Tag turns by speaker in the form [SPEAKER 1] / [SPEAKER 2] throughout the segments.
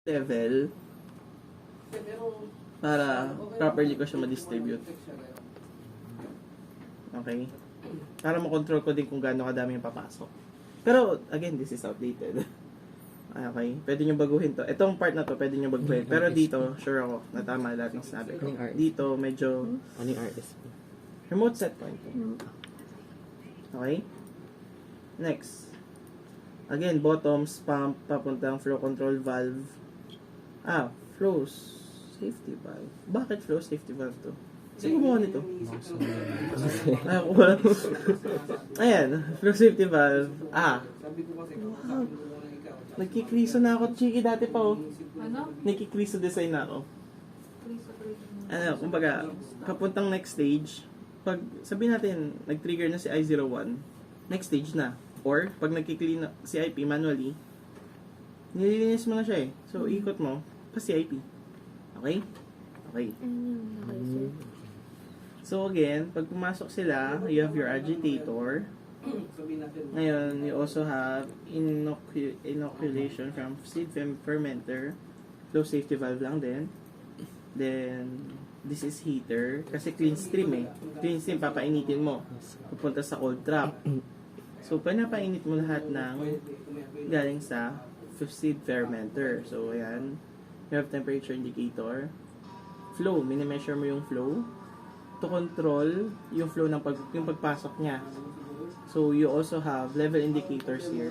[SPEAKER 1] level para properly ko siya ma-distribute. Okay? Para makontrol ko din kung gaano kadami yung papasok. Pero, again, this is outdated. Okay? Pwede nyo baguhin to. Itong part na to, pwede nyo baguhin. Pero dito, sure ako, na tama lahat ng sinabi ko. Dito, medyo
[SPEAKER 2] Ano yung RSP?
[SPEAKER 1] remote set point. Okay? Next. Again, bottoms, pump, papuntang flow control valve. Flow safety valve. Bakit flow safety valve to? Sino gumawa nito? Wala. Ayan, flow safety valve. Wow. Nagkikriso na ako, Chiki, dati pa oh.
[SPEAKER 3] Ano?
[SPEAKER 1] Nagkikriso design na ako. Kumbaga, papuntang next stage, pag sabihin natin, nag-trigger na si I01, next stage na. Or, pag nagki-clean na si IP manually, nililinis mo na siya eh. So, ikot mo, pa si IP. Okay? Okay. So, again, pag pumasok sila, you have your agitator. Ngayon, you also have inoculation from seed fermenter. Flow safety valve lang din. Then, this is heater. Kasi clean stream eh. Clean stream, papainitin mo. Pupunta sa cold trap. So, pinapainit mo lahat ng galing sa seed fermenter. So, ayan. You have temperature indicator. Flow, minimeasure mo yung flow. To control yung flow ng yung pagpasok niya. So, you also have level indicators here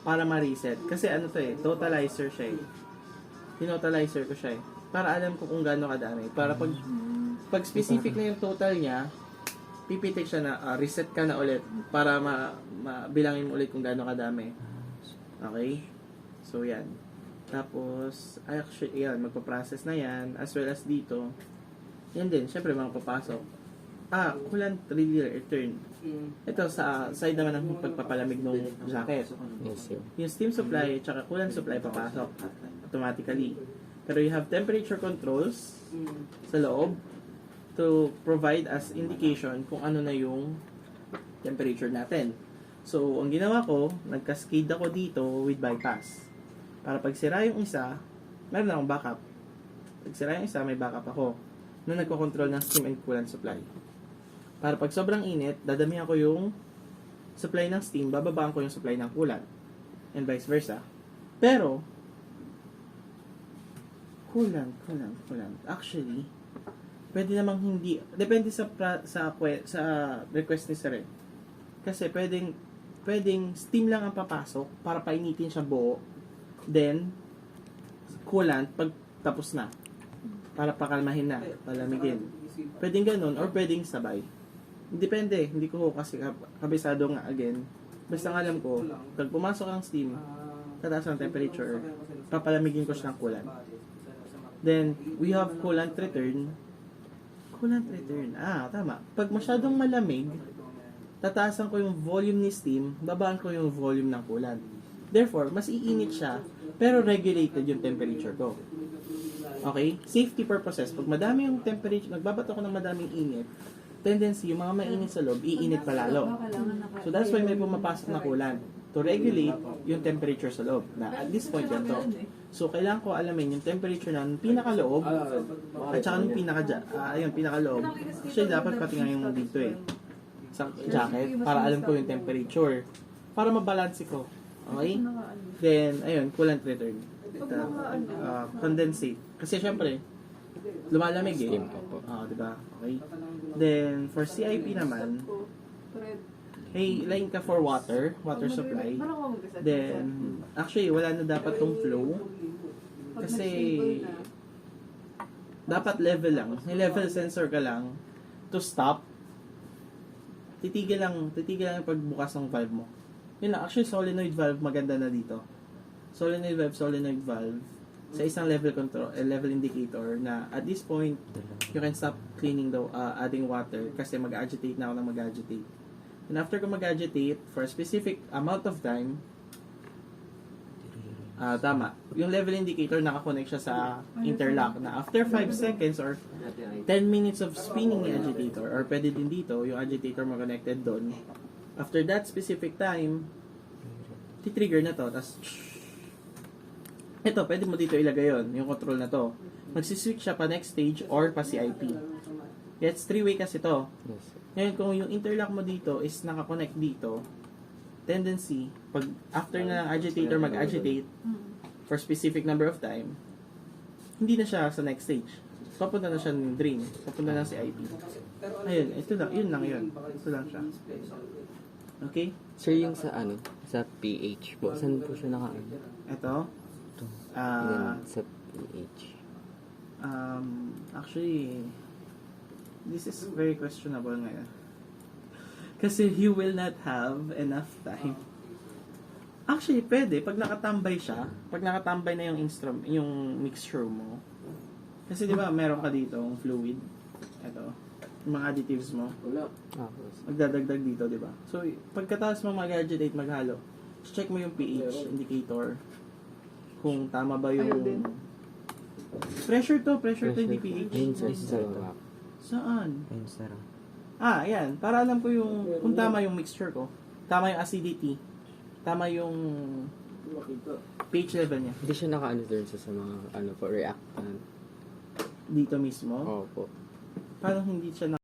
[SPEAKER 1] para ma-reset. Kasi ano to eh, totalizer siya eh. Tinotalizer ko siya eh. Para alam ko kung gaano kadami. Para pag specific na yung total niya, pipitik siya na reset ka na ulit para bilangin mo ulit kung gaano kadami. Okay? So, yan. Tapos, actually, yan, magpa-process na yan. As well as dito, yan din, syempre, papasok. Coolant return. Ito, sa side naman ng pagpapalamig ng jacket. Yung steam supply, tsaka coolant supply, papasok automatically. Pero you have temperature controls sa loob to provide as indication kung ano na yung temperature natin. So, ang ginawa ko, nag-cascade ako dito with bypass. Para pag sira yung isa, meron akong backup. Pag sira yung isa, may backup ako na nagko-control ng steam and coolant supply. Para pag sobrang init, dadamihan ko yung supply ng steam, bababaan ko yung supply ng coolant. And vice versa. Pero, coolant. Actually, pwede namang hindi, depende sa request ni Sir. Kasi pwedeng steam lang ang papasok para painitin siya buo. Then, coolant pag tapos na. Para pakalmahin na, palamigin. Pwedeng ganun or pwedeng sabay. Depende, hindi ko kasi kabisado nga again. Basta ang alam ko, pag pumasok ang steam, tataas ang temperature, papalamigin ko siya ng coolant. Then, we have coolant return. Tama. Pag masyadong malamig, tataasan ko yung volume ni steam, babaan ko yung volume ng coolant. Therefore, mas iinit siya, pero regulated yung temperature ko. Okay? Safety purposes. Pag madami yung temperature, nagbabato ko ng madaming init, tendency, yung mga mainit sa loob, iinit palalo. So, that's why may pumapasok na coolant to regulate yung temperature sa loob. Na at this point, yan to. So, kailangan ko alamin yung temperature ng pinakaloob at saka yung pinakaloob. Kasi dapat pati nga yung dito eh. Sa jacket, para alam ko yung temperature. Para mabalansi ko. Okay? Then, ayun, coolant return. Condensate. Kasi syempre, lumalamig eh. Diba? Okay. Then, for CIP naman, line ka for water supply. Then, actually, wala na dapat tong flow. Kasi, dapat level lang. May level sensor ka lang to stop. Titigil lang yung pagbukas ng valve mo. Yun lang, actually, solenoid valve maganda na dito. Solenoid valve. Sa isang level control, level indicator na at this point, you can stop cleaning adding water kasi mag-agitate na ako ng mag-agitate. And after ko mag-agitate, for a specific amount of time, tama, yung level indicator nakakonect siya sa interlock na after 5 seconds or 10 minutes of spinning yung agitator or pwede din dito, yung agitator mo connected doon. After that specific time, titrigger na to, tas Ito, pwede mo dito ilagay yon yung control na to. Magsiswitch siya pa next stage or pa CIP. It's 3-way kasi to.
[SPEAKER 2] Yes.
[SPEAKER 1] Ngayon, kung yung interlock mo dito is nakakonect dito, tendency, pag after na ng agitator mag-agitate for specific number of time, hindi na siya sa next stage. Papunta na siya ng drain. Papunta na sa CIP. Ayun, ito lang, yun lang yun. Ito lang siya. Okay?
[SPEAKER 2] Sir, yung sa ano, sa PH po, saan po siya naka
[SPEAKER 1] Ito.
[SPEAKER 2] Yan, sa PH.
[SPEAKER 1] Actually, this is very questionable ngayon. Kasi he will not have enough time. Actually, pwede. Pag nakatambay siya, pag nakatambay na yung instrument, yung mixture mo. Kasi di ba, meron ka dito yung fluid. Ito. Yung mga additives mo.
[SPEAKER 2] Ah,
[SPEAKER 1] Magdadagdag dito, di ba? So, pagkatapos mo mag-agitate, maghalo, check mo yung pH indicator. Kung tama ba yung... Pressure to, hindi pH.
[SPEAKER 2] Yun, sir, sa baba.
[SPEAKER 1] Saan?
[SPEAKER 2] Ayun, sir.
[SPEAKER 1] Yan. Para alam ko yung, kung tama yung mixture ko. Tama yung acidity. Tama yung pH level niya.
[SPEAKER 2] Hindi siya naka-ano sir sa mga, ano po, reactant.
[SPEAKER 1] Dito mismo.
[SPEAKER 2] Opo.
[SPEAKER 1] Parang hindi siya